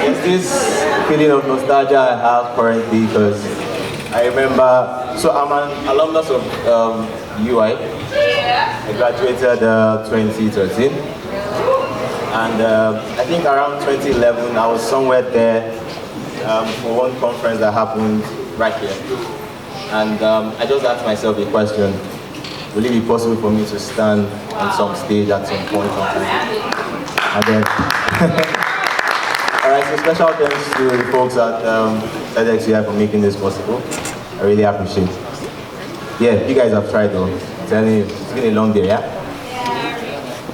There's this feeling of nostalgia I have currently because I remember, so I'm an alumnus of UI. I graduated 2013. And I think around 2011, I was somewhere there for one conference that happened right here. And I just asked myself a question: will it be possible for me to stand on some stage at some point in time? And then, all right, so special thanks to the folks at TEDxUI for making this possible. I really appreciate it. Yeah, you guys have tried though. I'm telling you, it's been a long day, yeah?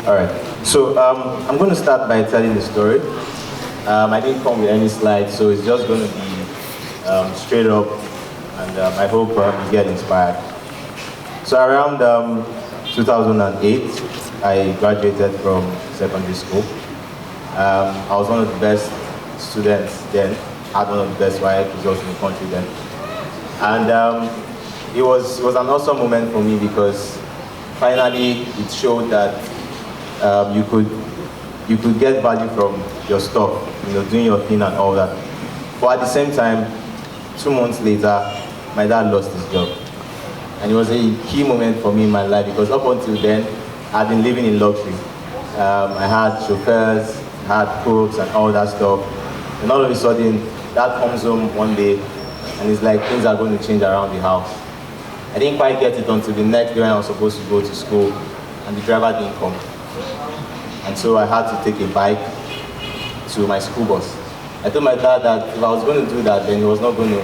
All right. So I'm going to start by telling the story. I didn't come with any slides, so it's just going to be straight up, and I hope you get inspired. So around 2008, I graduated from secondary school. I was one of the best students then, had one of the best YI results in the country then. And it was an awesome moment for me because finally it showed that you could get value from your stuff, doing your thing and all that. But at the same time, 2 months later, my dad lost his job. And it was a key moment for me in my life because up until then, I'd been living in luxury. I had chauffeurs, I had cooks and all that stuff. And all of a sudden, dad comes home one day and it's like things are going to change around the house. I didn't quite get it until the next day when I was supposed to go to school and the driver didn't come. And so I had to take a bike to my school bus. I told my dad that if I was going to do that, then he was not going to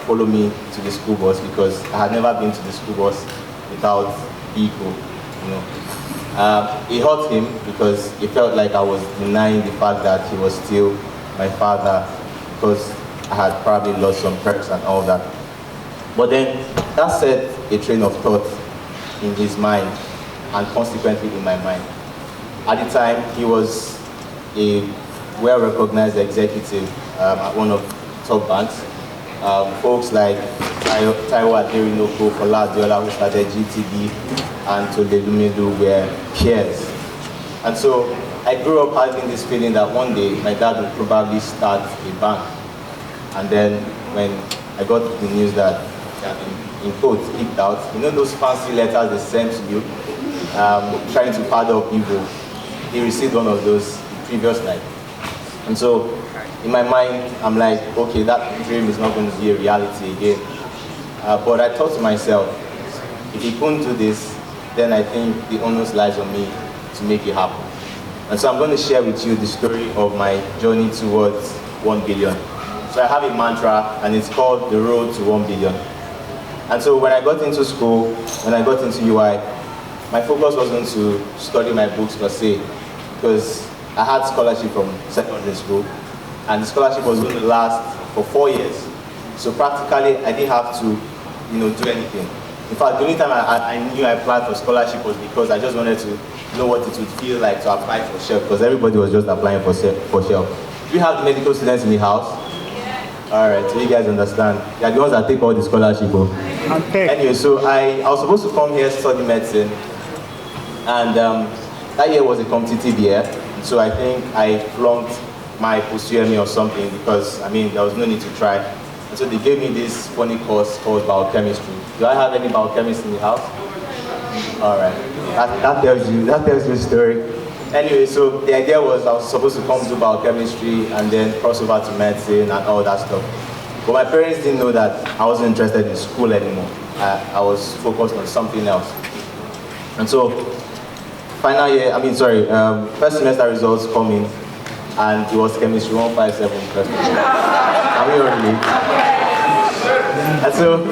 follow me to the school bus because I had never been to the school bus without vehicle. It hurt him because he felt like I was denying the fact that he was still my father because I had probably lost some perks and all that. But then that set a train of thought in his mind and consequently in my mind. At the time, he was a well-recognized executive at one of the top banks. Folks like Taiwo Aderinoko, Fola Adiola, who started GTB, and Toledo were peers. And so I grew up having this feeling that one day my dad would probably start a bank. And then when I got the news that in quotes, kicked out, those fancy letters they sent to you, trying to pad up evil, he received one of those the previous night. And so in my mind, I'm like, okay, that dream is not going to be a reality again. But I thought to myself, if he couldn't do this, then I think the onus lies on me to make it happen. And so I'm going to share with you the story of my journey towards 1 billion. So I have a mantra, and it's called the road to 1 billion. And so when I got into school, when I got into UI, my focus wasn't to study my books per se, because I had scholarship from secondary school, and the scholarship was going to last for 4 years. So practically, I didn't have to, do anything. In fact, the only time I knew I applied for scholarship was because I just wanted to know what it would feel like to apply for SHELF, because everybody was just applying for SHELF. Do we have the medical students in the house? All right, so you guys understand. They're the ones that take all the scholarship. Okay. Anyway, so I was supposed to come here study medicine, and that year was a competitive year, so I think I flunked my post-UME or something because, there was no need to try. And so they gave me this funny course called biochemistry. Do I have any biochemists in the house? All right, that tells you the story. Anyway, so the idea was I was supposed to come do biochemistry and then cross over to medicine and all that stuff. But my parents didn't know that I wasn't interested in school anymore. I was focused on something else. And so, final year, first semester results come in, and it was chemistry 157 first. Are we already? And so,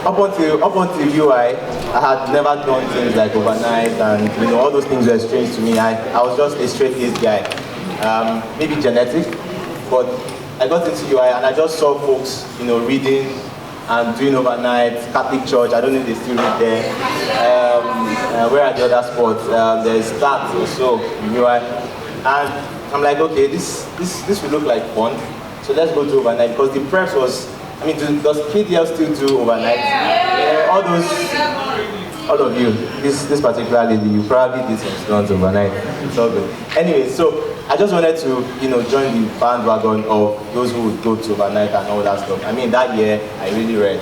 up until UI, I had never done things like overnight, and all those things were strange to me. I was just a straight-laced guy, maybe genetic, but I got into UI and I just saw folks, reading and doing overnight. Catholic Church, I don't know if they still read there. Where are the other sports? There's stats also in UI, and I'm like, okay, this will look like fun. So let's go to overnight, because the preps was, does KDL still do overnight? Yeah, all of you, this particular lady, you probably did some stunts overnight. It's all good. Anyway, so I just wanted to, join the bandwagon of those who would go to overnight and all that stuff. I mean, that year, I really read.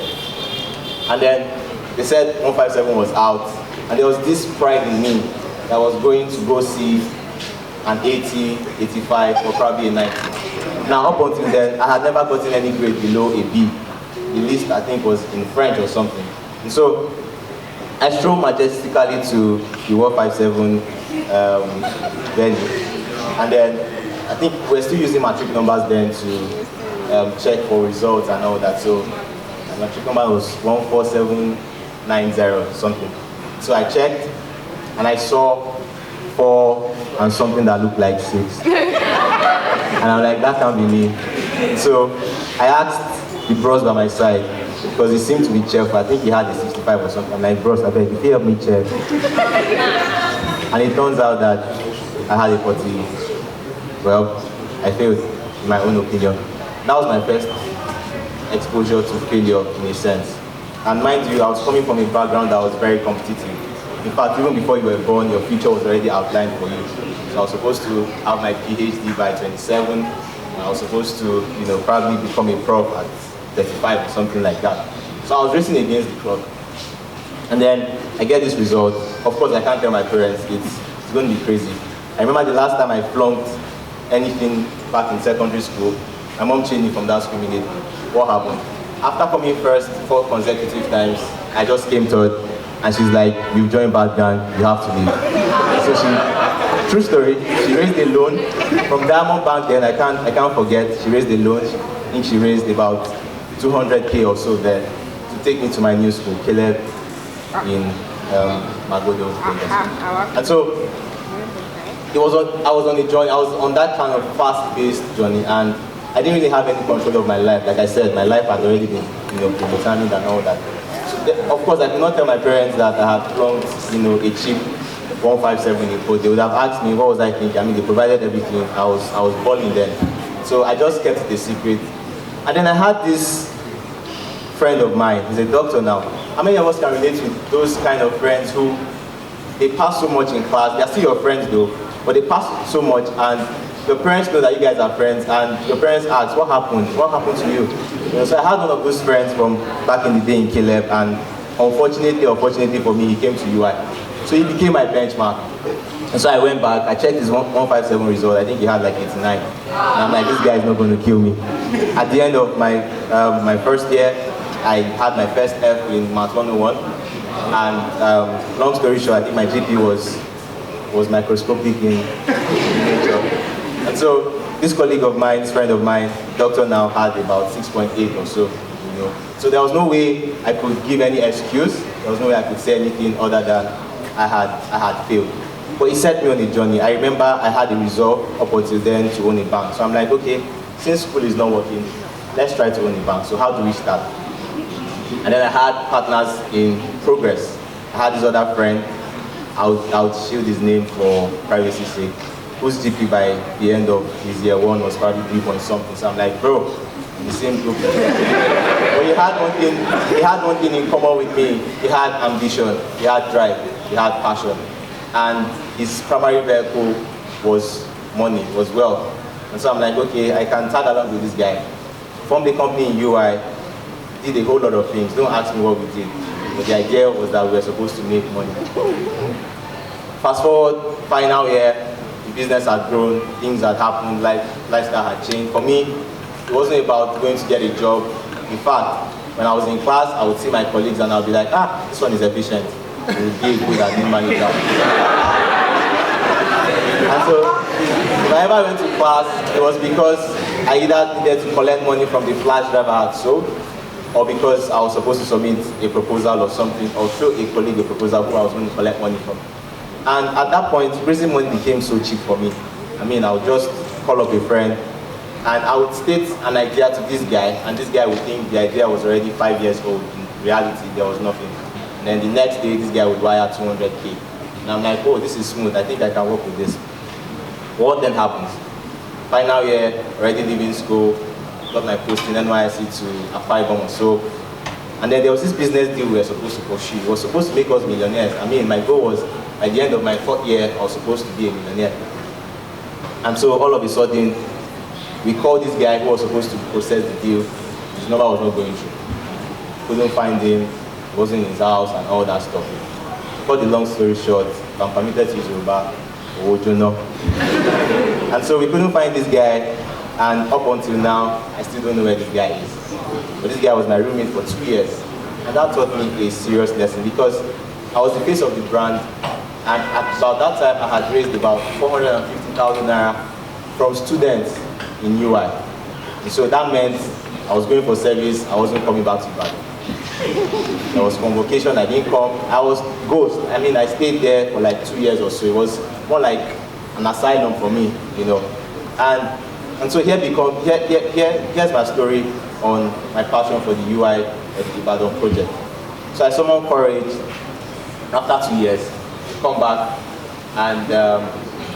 And then they said 157 was out, and there was this pride in me that I was going to go see an 80, 85, or probably a 90. Now, up until then, I had never gotten any grade below a B. The least, I think, was in French or something. And so, I strolled majestically to the 157 venue. And then, I think we're still using matric numbers then to check for results and all that. So, my matric number was 14790 something. So I checked, and I saw 4 and something that looked like 6. And I'm like, that can't be me. So I asked the bros by my side, because he seemed to be cheerful. I think he had a 65 or something. I'm like, bros, I beg, if you help me check. And it turns out that I had a 40. Well, I failed, in my own opinion. That was my first exposure to failure, in a sense. And mind you, I was coming from a background that was very competitive. In fact, even before you were born, your future was already outlined for you. So I was supposed to have my PhD by 27. I was supposed to, probably become a prof at 35 or something like that. So I was racing against the clock. And then I get this result. Of course, I can't tell my parents. It's going to be crazy. I remember the last time I flunked anything back in secondary school, my mom changed me from that screaming. What happened? After coming first 4 consecutive times, I just came third, and she's like, "You've joined bad gang, you have to leave." So she, true story, she raised a loan from Diamond Bank. Then I can't forget, she raised a loan. I think she raised about 200K or so there to take me to my new school, Caleb, in Magodo. And so I was on a journey. I was on that kind of fast-paced journey, and I didn't really have any control of my life. Like I said, my life had already been, predetermined and all that. So of course, I could not tell my parents that I had flunked, a cheap 157 in code. They would have asked me what was I thinking. I mean, they provided everything. I was balling then. So I just kept it a secret. And then I had this friend of mine. He's a doctor now. How many of us can relate with those kind of friends who they pass so much in class? They're still your friends though, but they pass so much, and your parents know that you guys are friends, and your parents ask, what happened? What happened to you? So I had one of those friends from back in the day in Caleb, and unfortunately for me, he came to UI. So he became my benchmark. And so I went back, I checked his 157 result. I think he had like 89. And I'm like, this guy is not going to kill me. At the end of my first year, I had my first F in Math 101. And long story short, I think my GP was microscopic in nature. And so this colleague of mine, this friend of mine, doctor now, had about 6.8 or so. So there was no way I could give any excuse. There was no way I could say anything other than I had failed. But he set me on a journey. I remember I had a resolve up until then to own a bank. So I'm like, okay, since school is not working, let's try to own a bank. So how do we start? And then I had partners in progress. I had this other friend, I would shield his name for privacy's sake, whose GP by the end of his year 1 was probably 3 point something. So I'm like, bro, in the same group. But he had one thing in common with me. He had ambition, he had drive, he had passion. And his primary vehicle was money, was wealth. And so I'm like, okay, I can tag along with this guy. Formed a company in UI, did a whole lot of things. Don't ask me what we did. But the idea was that we were supposed to make money. Fast forward, final year, the business had grown, things had happened, lifestyle had changed. For me, it wasn't about going to get a job. In fact, when I was in class, I would see my colleagues and I would be like, this one is efficient. He will be a good admin manager. And so, if I ever went to class, it was because I either needed to collect money from the flash drive I had sold, or because I was supposed to submit a proposal or something, or show a colleague a proposal who I was going to collect money from. And at that point, raising money became so cheap for me. I mean, I would just call up a friend, and I would state an idea to this guy, and this guy would think the idea was already 5 years old. In reality, there was nothing. And then the next day, this guy would wire 200K. And I'm like, oh, this is smooth. I think I can work with this. What then happens? Final year, already leaving school, got my post in NYSC to a 5 or so. And then there was this business deal we were supposed to pursue. It was supposed to make us millionaires. I mean, my goal was, by the end of my 4th year, I was supposed to be a millionaire. And so all of a sudden, we called this guy who was supposed to process the deal. His number was not going through. Couldn't find him, he wasn't in his house and all that stuff. Cut the long story short, I'm permitted to use Yoruba, Ojono. And so we couldn't find this guy, and up until now, I still don't know where this guy is. But this guy was my roommate for 2 years. And that taught me a serious lesson because I was the face of the brand, and at about that time I had raised about 450,000 naira from students in UI. And so that meant I was going for service, I wasn't coming back to Ibadan. There was convocation, I didn't come. I was ghost. I mean, I stayed there for like 2 years or so. It was more like an asylum for me, you know. And so here's my story on my passion for the UI of the Ibadan project. So I summoned courage after 2 years to come back, and I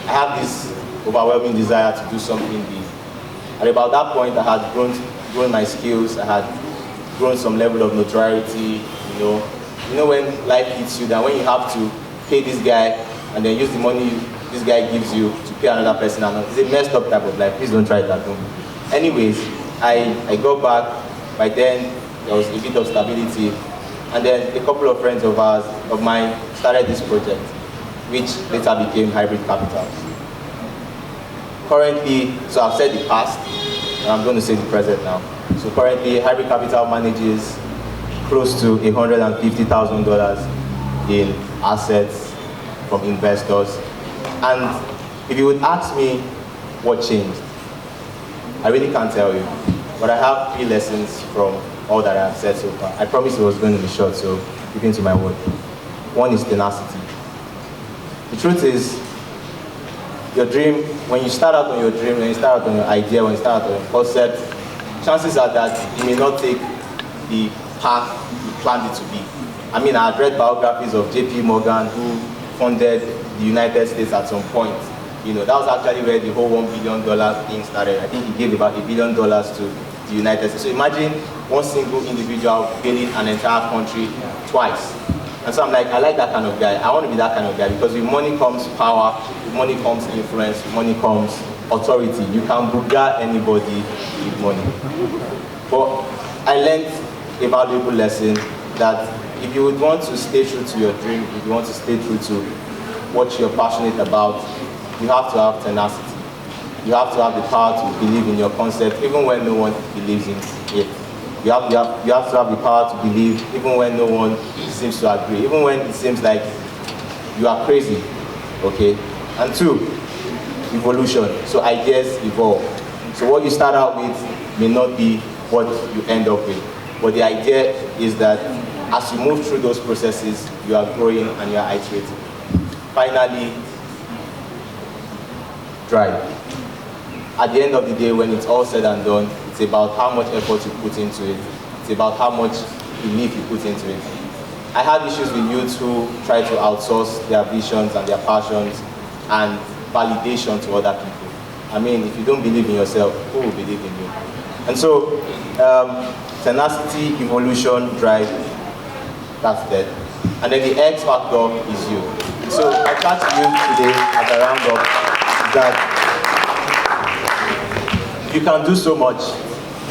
have this overwhelming desire to do something big. At about that point, I had grown my skills. I had grown some level of notoriety. You know when life hits you, that when you have to pay this guy and then use the money this guy gives you to pay another person, and it's a messed up type of life. Please don't try it at home. Anyways, I got back. By then, there was a bit of stability, and then a couple of friends of mine started this project, which later became Hybrid Capitals. Currently, so I've said the past, and I'm going to say the present now. So currently, Hybrid Capital manages close to $150,000 in assets from investors. And if you would ask me what changed, I really can't tell you. But I have 3 lessons from all that I've said so far. I promised it was going to be short, so keep into my word. One is tenacity. The truth is, your dream, when you start out on your dream, when you start out on your idea, when you start out on your concept, chances are that you may not take the path you planned it to be. I mean, I had read biographies of J.P. Morgan, who funded the United States at some point. You know, that was actually where the whole $1 billion thing started. I think he gave about $1 billion to the United States. So imagine one single individual failing an entire country twice. And so I'm like, I like that kind of guy. I want to be that kind of guy, because with money comes power, with money comes influence, with money comes authority. You can booga anybody with money. But I learned a valuable lesson that if you would want to stay true to your dream, if you want to stay true to what you're passionate about, you have to have tenacity. You have to have the power to believe in your concept, even when no one believes in it. You have to have the power to believe, even when no one seems to agree, even when it seems like you are crazy, okay? And 2, evolution. So ideas evolve. So what you start out with may not be what you end up with. But the idea is that as you move through those processes, you are growing and you are iterating. Finally, drive. At the end of the day, when it's all said and done, it's about how much effort you put into it. It's about how much belief you put into it. I had issues with youths who try to outsource their visions and their passions and validation to other people. I mean, if you don't believe in yourself, who will believe in you? And so, tenacity, evolution, drive, that's that. And then the X factor is you. So I catch you today as a roundup that you can do so much,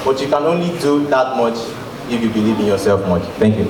but you can only do that much if you believe in yourself much. Thank you.